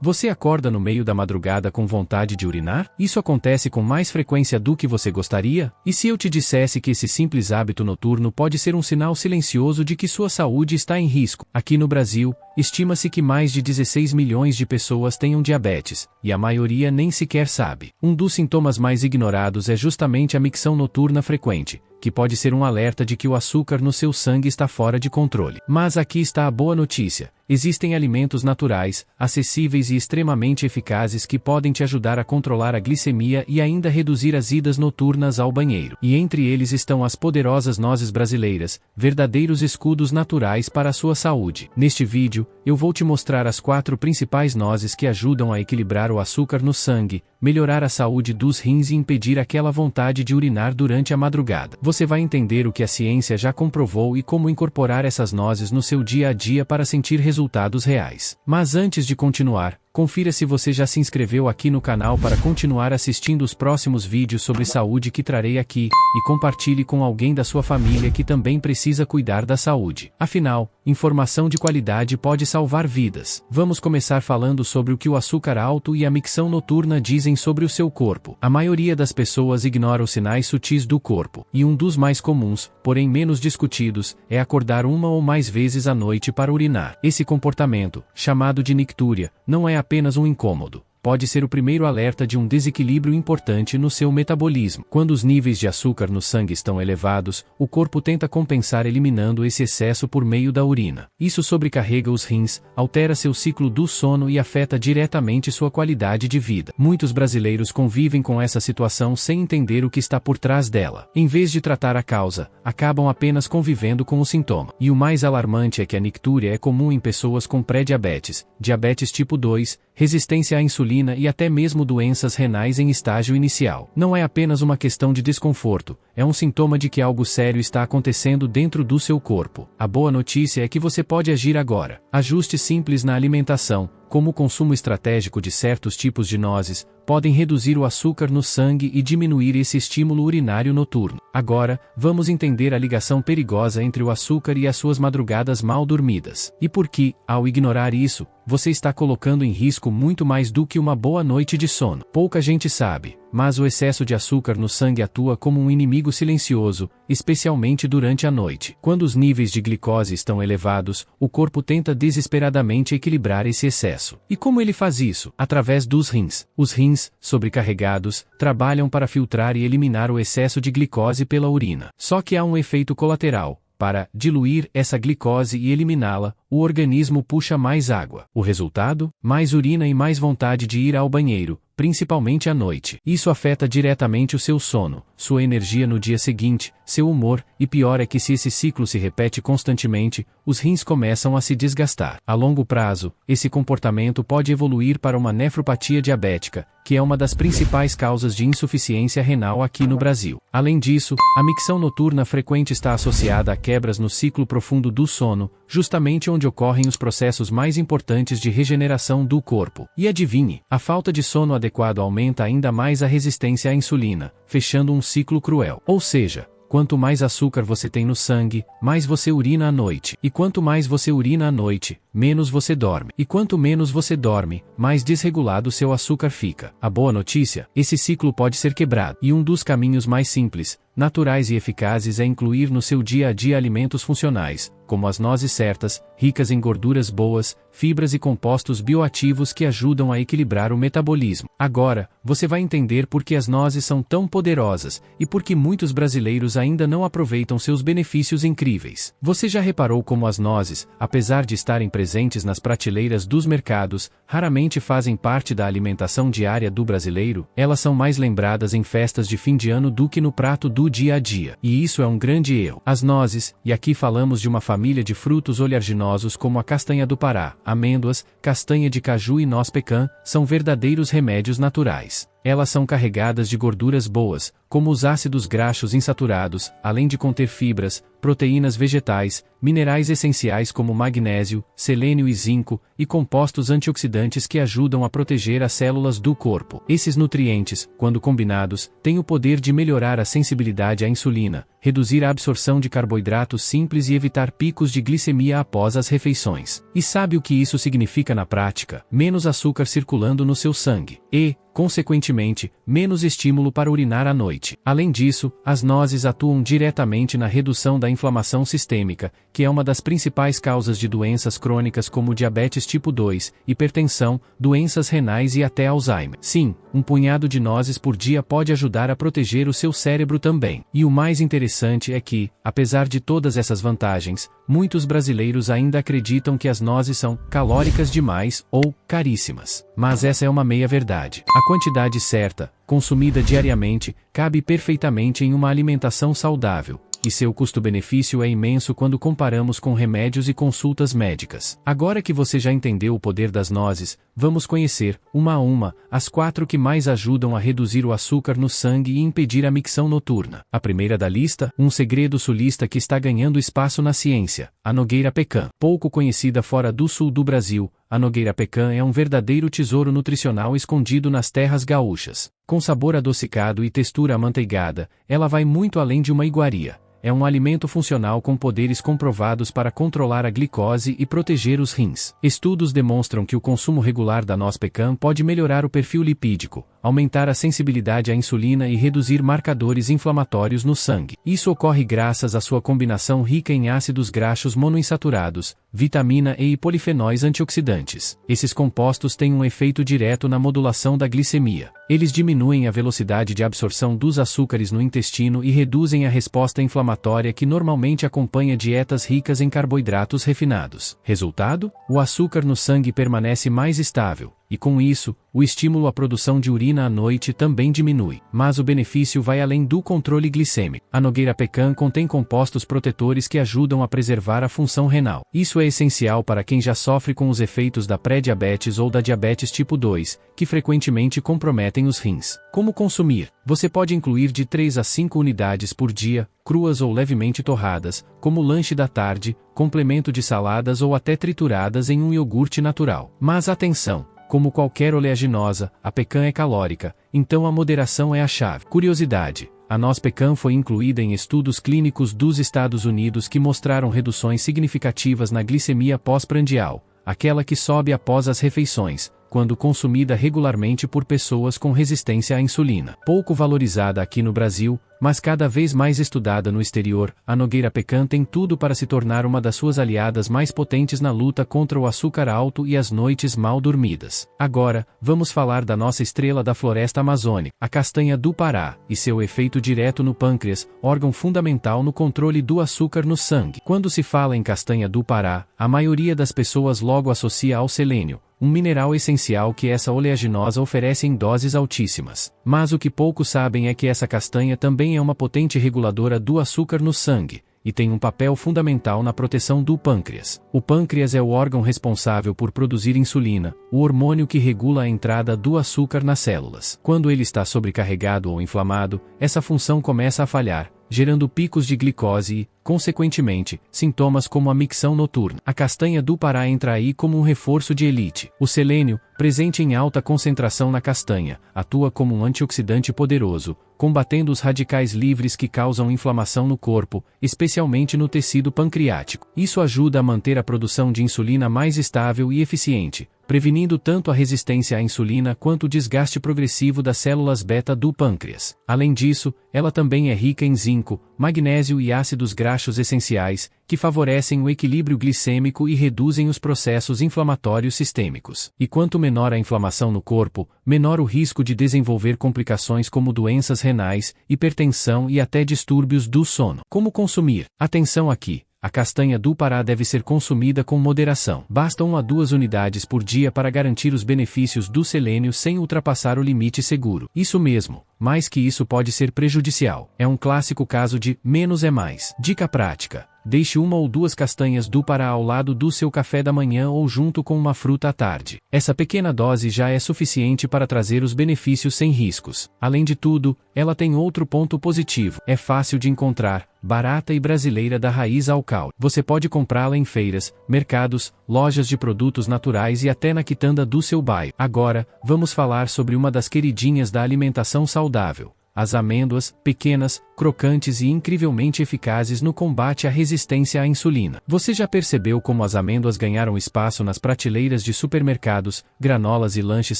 Você acorda no meio da madrugada com vontade de urinar? Isso acontece com mais frequência do que você gostaria? E se eu te dissesse que esse simples hábito noturno pode ser um sinal silencioso de que sua saúde está em risco? Aqui no Brasil, estima-se que mais de 16 milhões de pessoas tenham diabetes, e a maioria nem sequer sabe. Um dos sintomas mais ignorados é justamente a micção noturna frequente, que pode ser um alerta de que o açúcar no seu sangue está fora de controle. Mas aqui está a boa notícia. Existem alimentos naturais, acessíveis e extremamente eficazes que podem te ajudar a controlar a glicemia e ainda reduzir as idas noturnas ao banheiro. E entre eles estão as poderosas nozes brasileiras, verdadeiros escudos naturais para a sua saúde. Neste vídeo, eu vou te mostrar as 4 principais nozes que ajudam a equilibrar o açúcar no sangue, melhorar a saúde dos rins e impedir aquela vontade de urinar durante a madrugada. Você vai entender o que a ciência já comprovou e como incorporar essas nozes no seu dia a dia para sentir resultados reais. Mas antes de continuar, confira se você já se inscreveu aqui no canal para continuar assistindo os próximos vídeos sobre saúde que trarei aqui, e compartilhe com alguém da sua família que também precisa cuidar da saúde. Afinal, informação de qualidade pode salvar vidas. Vamos começar falando sobre o que o açúcar alto e a micção noturna dizem sobre o seu corpo. A maioria das pessoas ignora os sinais sutis do corpo, e um dos mais comuns, porém menos discutidos, é acordar uma ou mais vezes à noite para urinar. Esse comportamento, chamado de nictúria, não é apenas um incômodo. Pode ser o primeiro alerta de um desequilíbrio importante no seu metabolismo. Quando os níveis de açúcar no sangue estão elevados, o corpo tenta compensar eliminando esse excesso por meio da urina. Isso sobrecarrega os rins, altera seu ciclo do sono e afeta diretamente sua qualidade de vida. Muitos brasileiros convivem com essa situação sem entender o que está por trás dela. Em vez de tratar a causa, acabam apenas convivendo com o sintoma. E o mais alarmante é que a nictúria é comum em pessoas com pré-diabetes, diabetes tipo 2, resistência à insulina e até mesmo doenças renais em estágio inicial. Não é apenas uma questão de desconforto, é um sintoma de que algo sério está acontecendo dentro do seu corpo. A boa notícia é que você pode agir agora. Ajustes simples na alimentação, como o consumo estratégico de certos tipos de nozes, podem reduzir o açúcar no sangue e diminuir esse estímulo urinário noturno. Agora, vamos entender a ligação perigosa entre o açúcar e as suas madrugadas mal dormidas. E por que, ao ignorar isso, você está colocando em risco muito mais do que uma boa noite de sono. Pouca gente sabe, mas o excesso de açúcar no sangue atua como um inimigo silencioso, especialmente durante a noite. Quando os níveis de glicose estão elevados, o corpo tenta desesperadamente equilibrar esse excesso. E como ele faz isso? Através dos rins. Os rins, sobrecarregados, trabalham para filtrar e eliminar o excesso de glicose pela urina. Só que há um efeito colateral. Para diluir essa glicose e eliminá-la, o organismo puxa mais água. O resultado? Mais urina e mais vontade de ir ao banheiro, principalmente à noite. Isso afeta diretamente o seu sono, sua energia no dia seguinte, seu humor, e pior é que se esse ciclo se repete constantemente, os rins começam a se desgastar. A longo prazo, esse comportamento pode evoluir para uma nefropatia diabética, que é uma das principais causas de insuficiência renal aqui no Brasil. Além disso, a micção noturna frequente está associada a quebras no ciclo profundo do sono, justamente onde ocorrem os processos mais importantes de regeneração do corpo. E adivinhe, a falta de sono adequado aumenta ainda mais a resistência à insulina, fechando um ciclo cruel. Ou seja, quanto mais açúcar você tem no sangue, mais você urina à noite. E quanto mais você urina à noite, menos você dorme. E quanto menos você dorme, mais desregulado seu açúcar fica. A boa notícia? Esse ciclo pode ser quebrado. E um dos caminhos mais simples, naturais e eficazes é incluir no seu dia a dia alimentos funcionais, como as nozes certas, ricas em gorduras boas, fibras e compostos bioativos que ajudam a equilibrar o metabolismo. Agora, você vai entender por que as nozes são tão poderosas, e por que muitos brasileiros ainda não aproveitam seus benefícios incríveis. Você já reparou como as nozes, apesar de estarem presentes nas prateleiras dos mercados, raramente fazem parte da alimentação diária do brasileiro? Elas são mais lembradas em festas de fim de ano do que no prato do dia a dia. E isso é um grande erro. As nozes, e aqui falamos de uma família de frutos oleaginosos como a castanha do Pará, amêndoas, castanha de caju e noz pecan, são verdadeiros remédios naturais. Elas são carregadas de gorduras boas, como os ácidos graxos insaturados, além de conter fibras, proteínas vegetais, minerais essenciais como magnésio, selênio e zinco, e compostos antioxidantes que ajudam a proteger as células do corpo. Esses nutrientes, quando combinados, têm o poder de melhorar a sensibilidade à insulina, reduzir a absorção de carboidratos simples e evitar picos de glicemia após as refeições. E sabe o que isso significa na prática? Menos açúcar circulando no seu sangue e, consequentemente, menos estímulo para urinar à noite. Além disso, as nozes atuam diretamente na redução da inflamação sistêmica, que é uma das principais causas de doenças crônicas como diabetes tipo 2, hipertensão, doenças renais e até Alzheimer. Sim, um punhado de nozes por dia pode ajudar a proteger o seu cérebro também. E o mais interessante é que, apesar de todas essas vantagens, muitos brasileiros ainda acreditam que as nozes são calóricas demais ou caríssimas. Mas essa é uma meia-verdade. A quantidade certa, consumida diariamente, cabe perfeitamente em uma alimentação saudável, e seu custo-benefício é imenso quando comparamos com remédios e consultas médicas. Agora que você já entendeu o poder das nozes, vamos conhecer, uma a uma, as 4 que mais ajudam a reduzir o açúcar no sangue e impedir a micção noturna. A primeira da lista, um segredo sulista que está ganhando espaço na ciência, a nogueira pecan. Pouco conhecida fora do sul do Brasil, a nogueira pecan é um verdadeiro tesouro nutricional escondido nas terras gaúchas. Com sabor adocicado e textura amanteigada, ela vai muito além de uma iguaria. É um alimento funcional com poderes comprovados para controlar a glicose e proteger os rins. Estudos demonstram que o consumo regular da noz pecan pode melhorar o perfil lipídico, aumentar a sensibilidade à insulina e reduzir marcadores inflamatórios no sangue. Isso ocorre graças à sua combinação rica em ácidos graxos monoinsaturados, vitamina E e polifenóis antioxidantes. Esses compostos têm um efeito direto na modulação da glicemia. Eles diminuem a velocidade de absorção dos açúcares no intestino e reduzem a resposta inflamatória que normalmente acompanha dietas ricas em carboidratos refinados. Resultado? O açúcar no sangue permanece mais estável, e com isso, o estímulo à produção de urina à noite também diminui. Mas o benefício vai além do controle glicêmico. A nogueira pecan contém compostos protetores que ajudam a preservar a função renal. Isso é essencial para quem já sofre com os efeitos da pré-diabetes ou da diabetes tipo 2, que frequentemente comprometem os rins. Como consumir? Você pode incluir de 3 a 5 unidades por dia, cruas ou levemente torradas, como lanche da tarde, complemento de saladas ou até trituradas em um iogurte natural. Mas atenção! Como qualquer oleaginosa, a pecan é calórica, então a moderação é a chave. Curiosidade: a noz pecan foi incluída em estudos clínicos dos Estados Unidos que mostraram reduções significativas na glicemia pós-prandial, aquela que sobe após as refeições, quando consumida regularmente por pessoas com resistência à insulina. Pouco valorizada aqui no Brasil, mas cada vez mais estudada no exterior, a nogueira pecan tem tudo para se tornar uma das suas aliadas mais potentes na luta contra o açúcar alto e as noites mal dormidas. Agora, vamos falar da nossa estrela da floresta amazônica, a castanha do Pará, e seu efeito direto no pâncreas, órgão fundamental no controle do açúcar no sangue. Quando se fala em castanha do Pará, a maioria das pessoas logo associa ao selênio, um mineral essencial que essa oleaginosa oferece em doses altíssimas. Mas o que poucos sabem é que essa castanha também é uma potente reguladora do açúcar no sangue, e tem um papel fundamental na proteção do pâncreas. O pâncreas é o órgão responsável por produzir insulina, o hormônio que regula a entrada do açúcar nas células. Quando ele está sobrecarregado ou inflamado, essa função começa a falhar, gerando picos de glicose e, consequentemente, sintomas como a micção noturna. A castanha do Pará entra aí como um reforço de elite. O selênio, presente em alta concentração na castanha, atua como um antioxidante poderoso, combatendo os radicais livres que causam inflamação no corpo, especialmente no tecido pancreático. Isso ajuda a manter a produção de insulina mais estável e eficiente, prevenindo tanto a resistência à insulina quanto o desgaste progressivo das células beta do pâncreas. Além disso, ela também é rica em zinco, magnésio e ácidos graxos essenciais, que favorecem o equilíbrio glicêmico e reduzem os processos inflamatórios sistêmicos. E quanto menor a inflamação no corpo, menor o risco de desenvolver complicações como doenças renais, hipertensão e até distúrbios do sono. Como consumir? Atenção aqui! A castanha do Pará deve ser consumida com moderação. Basta 1 a 2 unidades por dia para garantir os benefícios do selênio sem ultrapassar o limite seguro. Isso mesmo, mais que isso pode ser prejudicial. É um clássico caso de menos é mais. Dica prática: deixe uma ou duas castanhas do para ao lado do seu café da manhã ou junto com uma fruta à tarde. Essa pequena dose já é suficiente para trazer os benefícios sem riscos. Além de tudo, ela tem outro ponto positivo. É fácil de encontrar, barata e brasileira da raiz ao caule. Você pode comprá-la em feiras, mercados, lojas de produtos naturais e até na quitanda do seu bairro. Agora, vamos falar sobre uma das queridinhas da alimentação saudável. As amêndoas, pequenas, crocantes e incrivelmente eficazes no combate à resistência à insulina. Você já percebeu como as amêndoas ganharam espaço nas prateleiras de supermercados, granolas e lanches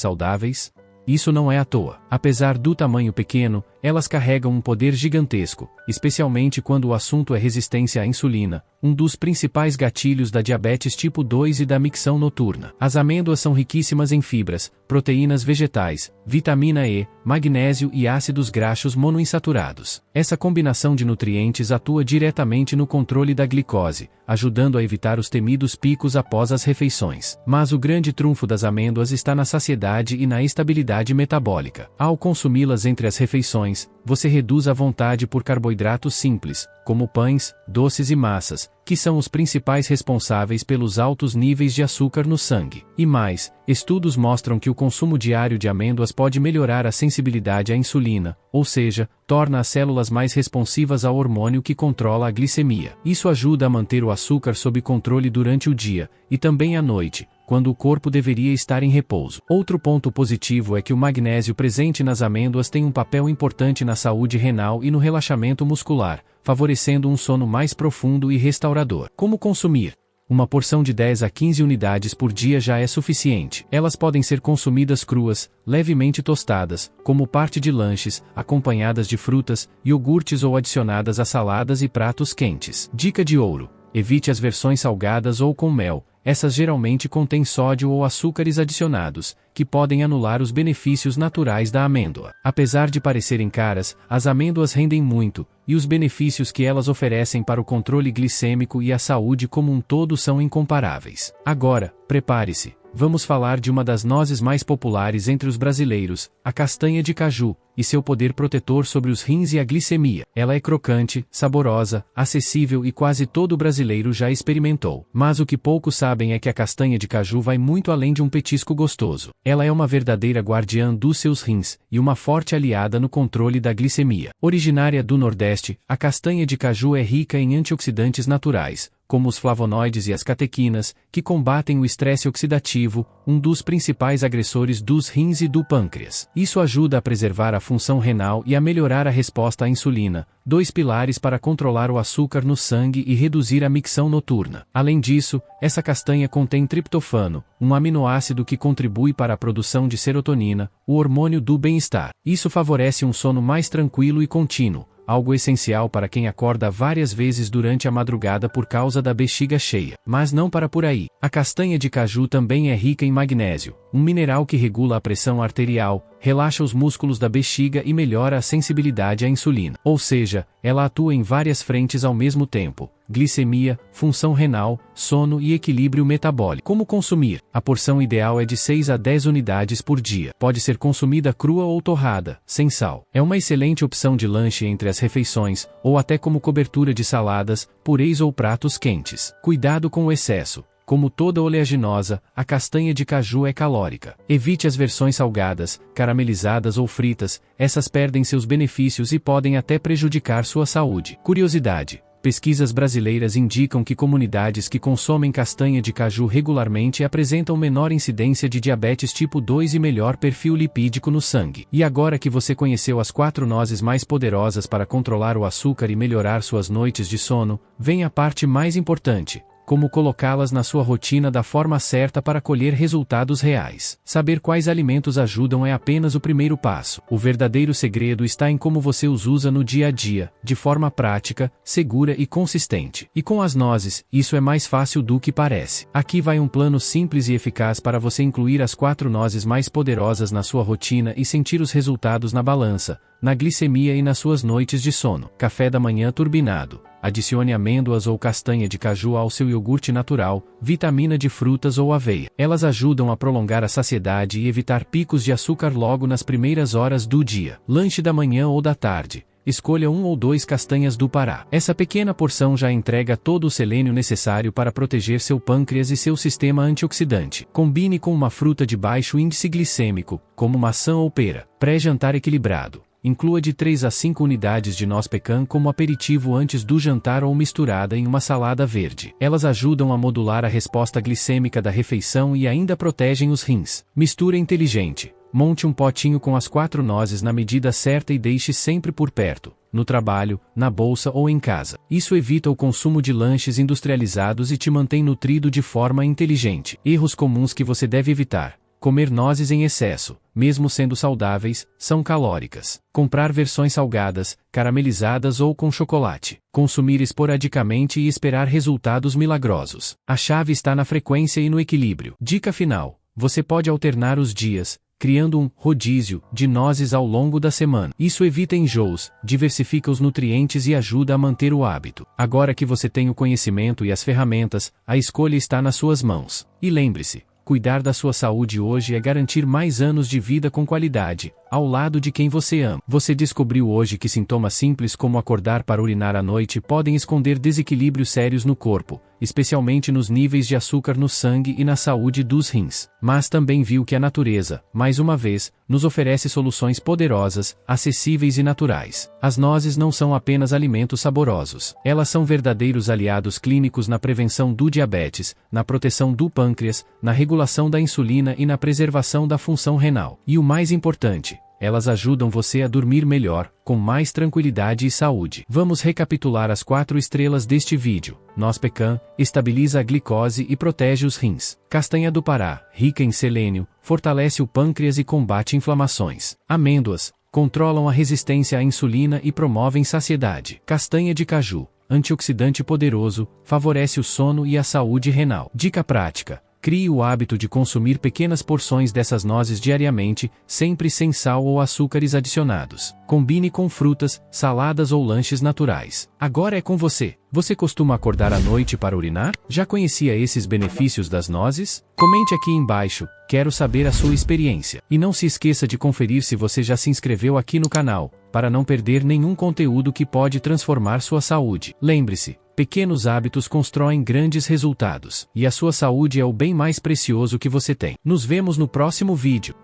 saudáveis? Isso não é à toa. Apesar do tamanho pequeno, elas carregam um poder gigantesco, especialmente quando o assunto é resistência à insulina, um dos principais gatilhos da diabetes tipo 2 e da micção noturna. As amêndoas são riquíssimas em fibras, proteínas vegetais, vitamina E, magnésio e ácidos graxos monoinsaturados. Essa combinação de nutrientes atua diretamente no controle da glicose, ajudando a evitar os temidos picos após as refeições. Mas o grande trunfo das amêndoas está na saciedade e na estabilidade metabólica. Ao consumi-las entre as refeições, você reduz a vontade por carboidratos simples, como pães, doces e massas, que são os principais responsáveis pelos altos níveis de açúcar no sangue. E mais, estudos mostram que o consumo diário de amêndoas pode melhorar a sensibilidade à insulina, ou seja, torna as células mais responsivas ao hormônio que controla a glicemia. Isso ajuda a manter o açúcar sob controle durante o dia, e também à noite, quando o corpo deveria estar em repouso. Outro ponto positivo é que o magnésio presente nas amêndoas tem um papel importante na saúde renal e no relaxamento muscular, favorecendo um sono mais profundo e restaurador. Como consumir? Uma porção de 10 a 15 unidades por dia já é suficiente. Elas podem ser consumidas cruas, levemente tostadas, como parte de lanches, acompanhadas de frutas, iogurtes ou adicionadas a saladas e pratos quentes. Dica de ouro: evite as versões salgadas ou com mel. Essas geralmente contêm sódio ou açúcares adicionados, que podem anular os benefícios naturais da amêndoa. Apesar de parecerem caras, as amêndoas rendem muito, e os benefícios que elas oferecem para o controle glicêmico e a saúde como um todo são incomparáveis. Agora, prepare-se. Vamos falar de uma das nozes mais populares entre os brasileiros, a castanha de caju, e seu poder protetor sobre os rins e a glicemia. Ela é crocante, saborosa, acessível e quase todo brasileiro já experimentou. Mas o que poucos sabem é que a castanha de caju vai muito além de um petisco gostoso. Ela é uma verdadeira guardiã dos seus rins, e uma forte aliada no controle da glicemia. Originária do Nordeste, a castanha de caju é rica em antioxidantes naturais, como os flavonoides e as catequinas, que combatem o estresse oxidativo, um dos principais agressores dos rins e do pâncreas. Isso ajuda a preservar a função renal e a melhorar a resposta à insulina, dois pilares para controlar o açúcar no sangue e reduzir a micção noturna. Além disso, essa castanha contém triptofano, um aminoácido que contribui para a produção de serotonina, o hormônio do bem-estar. Isso favorece um sono mais tranquilo e contínuo, algo essencial para quem acorda várias vezes durante a madrugada por causa da bexiga cheia. Mas não para por aí. A castanha de caju também é rica em magnésio, um mineral que regula a pressão arterial, relaxa os músculos da bexiga e melhora a sensibilidade à insulina. Ou seja, ela atua em várias frentes ao mesmo tempo: glicemia, função renal, sono e equilíbrio metabólico. Como consumir? A porção ideal é de 6 a 10 unidades por dia. Pode ser consumida crua ou torrada, sem sal. É uma excelente opção de lanche entre as refeições, ou até como cobertura de saladas, purês ou pratos quentes. Cuidado com o excesso. Como toda oleaginosa, a castanha de caju é calórica. Evite as versões salgadas, caramelizadas ou fritas, essas perdem seus benefícios e podem até prejudicar sua saúde. Curiosidade: pesquisas brasileiras indicam que comunidades que consomem castanha de caju regularmente apresentam menor incidência de diabetes tipo 2 e melhor perfil lipídico no sangue. E agora que você conheceu as 4 nozes mais poderosas para controlar o açúcar e melhorar suas noites de sono, vem a parte mais importante: como colocá-las na sua rotina da forma certa para colher resultados reais. Saber quais alimentos ajudam é apenas o primeiro passo. O verdadeiro segredo está em como você os usa no dia a dia, de forma prática, segura e consistente. E com as nozes, isso é mais fácil do que parece. Aqui vai um plano simples e eficaz para você incluir as 4 nozes mais poderosas na sua rotina e sentir os resultados na balança, na glicemia e nas suas noites de sono. Café da manhã turbinado. Adicione amêndoas ou castanha de caju ao seu iogurte natural, vitamina de frutas ou aveia. Elas ajudam a prolongar a saciedade e evitar picos de açúcar logo nas primeiras horas do dia. Lanche da manhã ou da tarde. escolha 1 ou 2 castanhas do Pará. Essa pequena porção já entrega todo o selênio necessário para proteger seu pâncreas e seu sistema antioxidante. Combine com uma fruta de baixo índice glicêmico, como maçã ou pera. Pré-jantar equilibrado. Inclua de 3 a 5 unidades de noz pecan como aperitivo antes do jantar ou misturada em uma salada verde. Elas ajudam a modular a resposta glicêmica da refeição e ainda protegem os rins. Mistura inteligente. Monte um potinho com as 4 nozes na medida certa e deixe sempre por perto, no trabalho, na bolsa ou em casa. Isso evita o consumo de lanches industrializados e te mantém nutrido de forma inteligente. Erros comuns que você deve evitar. Comer nozes em excesso, mesmo sendo saudáveis, são calóricas. Comprar versões salgadas, caramelizadas ou com chocolate. Consumir esporadicamente e esperar resultados milagrosos. A chave está na frequência e no equilíbrio. Dica final: você pode alternar os dias, criando um rodízio de nozes ao longo da semana. Isso evita enjoos, diversifica os nutrientes e ajuda a manter o hábito. Agora que você tem o conhecimento e as ferramentas, a escolha está nas suas mãos. E lembre-se, cuidar da sua saúde hoje é garantir mais anos de vida com qualidade, ao lado de quem você ama. Você descobriu hoje que sintomas simples como acordar para urinar à noite podem esconder desequilíbrios sérios no corpo, especialmente nos níveis de açúcar no sangue e na saúde dos rins. Mas também viu que a natureza, mais uma vez, nos oferece soluções poderosas, acessíveis e naturais. As nozes não são apenas alimentos saborosos. Elas são verdadeiros aliados clínicos na prevenção do diabetes, na proteção do pâncreas, na regulação da insulina e na preservação da função renal. E o mais importante, elas ajudam você a dormir melhor, com mais tranquilidade e saúde. Vamos recapitular as 4 estrelas deste vídeo. Noz pecan, estabiliza a glicose e protege os rins. Castanha do Pará, rica em selênio, fortalece o pâncreas e combate inflamações. Amêndoas, controlam a resistência à insulina e promovem saciedade. Castanha de caju, antioxidante poderoso, favorece o sono e a saúde renal. Dica prática: crie o hábito de consumir pequenas porções dessas nozes diariamente, sempre sem sal ou açúcares adicionados. Combine com frutas, saladas ou lanches naturais. Agora é com você. Você costuma acordar à noite para urinar? Já conhecia esses benefícios das nozes? Comente aqui embaixo, quero saber a sua experiência. E não se esqueça de conferir se você já se inscreveu aqui no canal, para não perder nenhum conteúdo que pode transformar sua saúde. Lembre-se, pequenos hábitos constroem grandes resultados, e a sua saúde é o bem mais precioso que você tem. Nos vemos no próximo vídeo.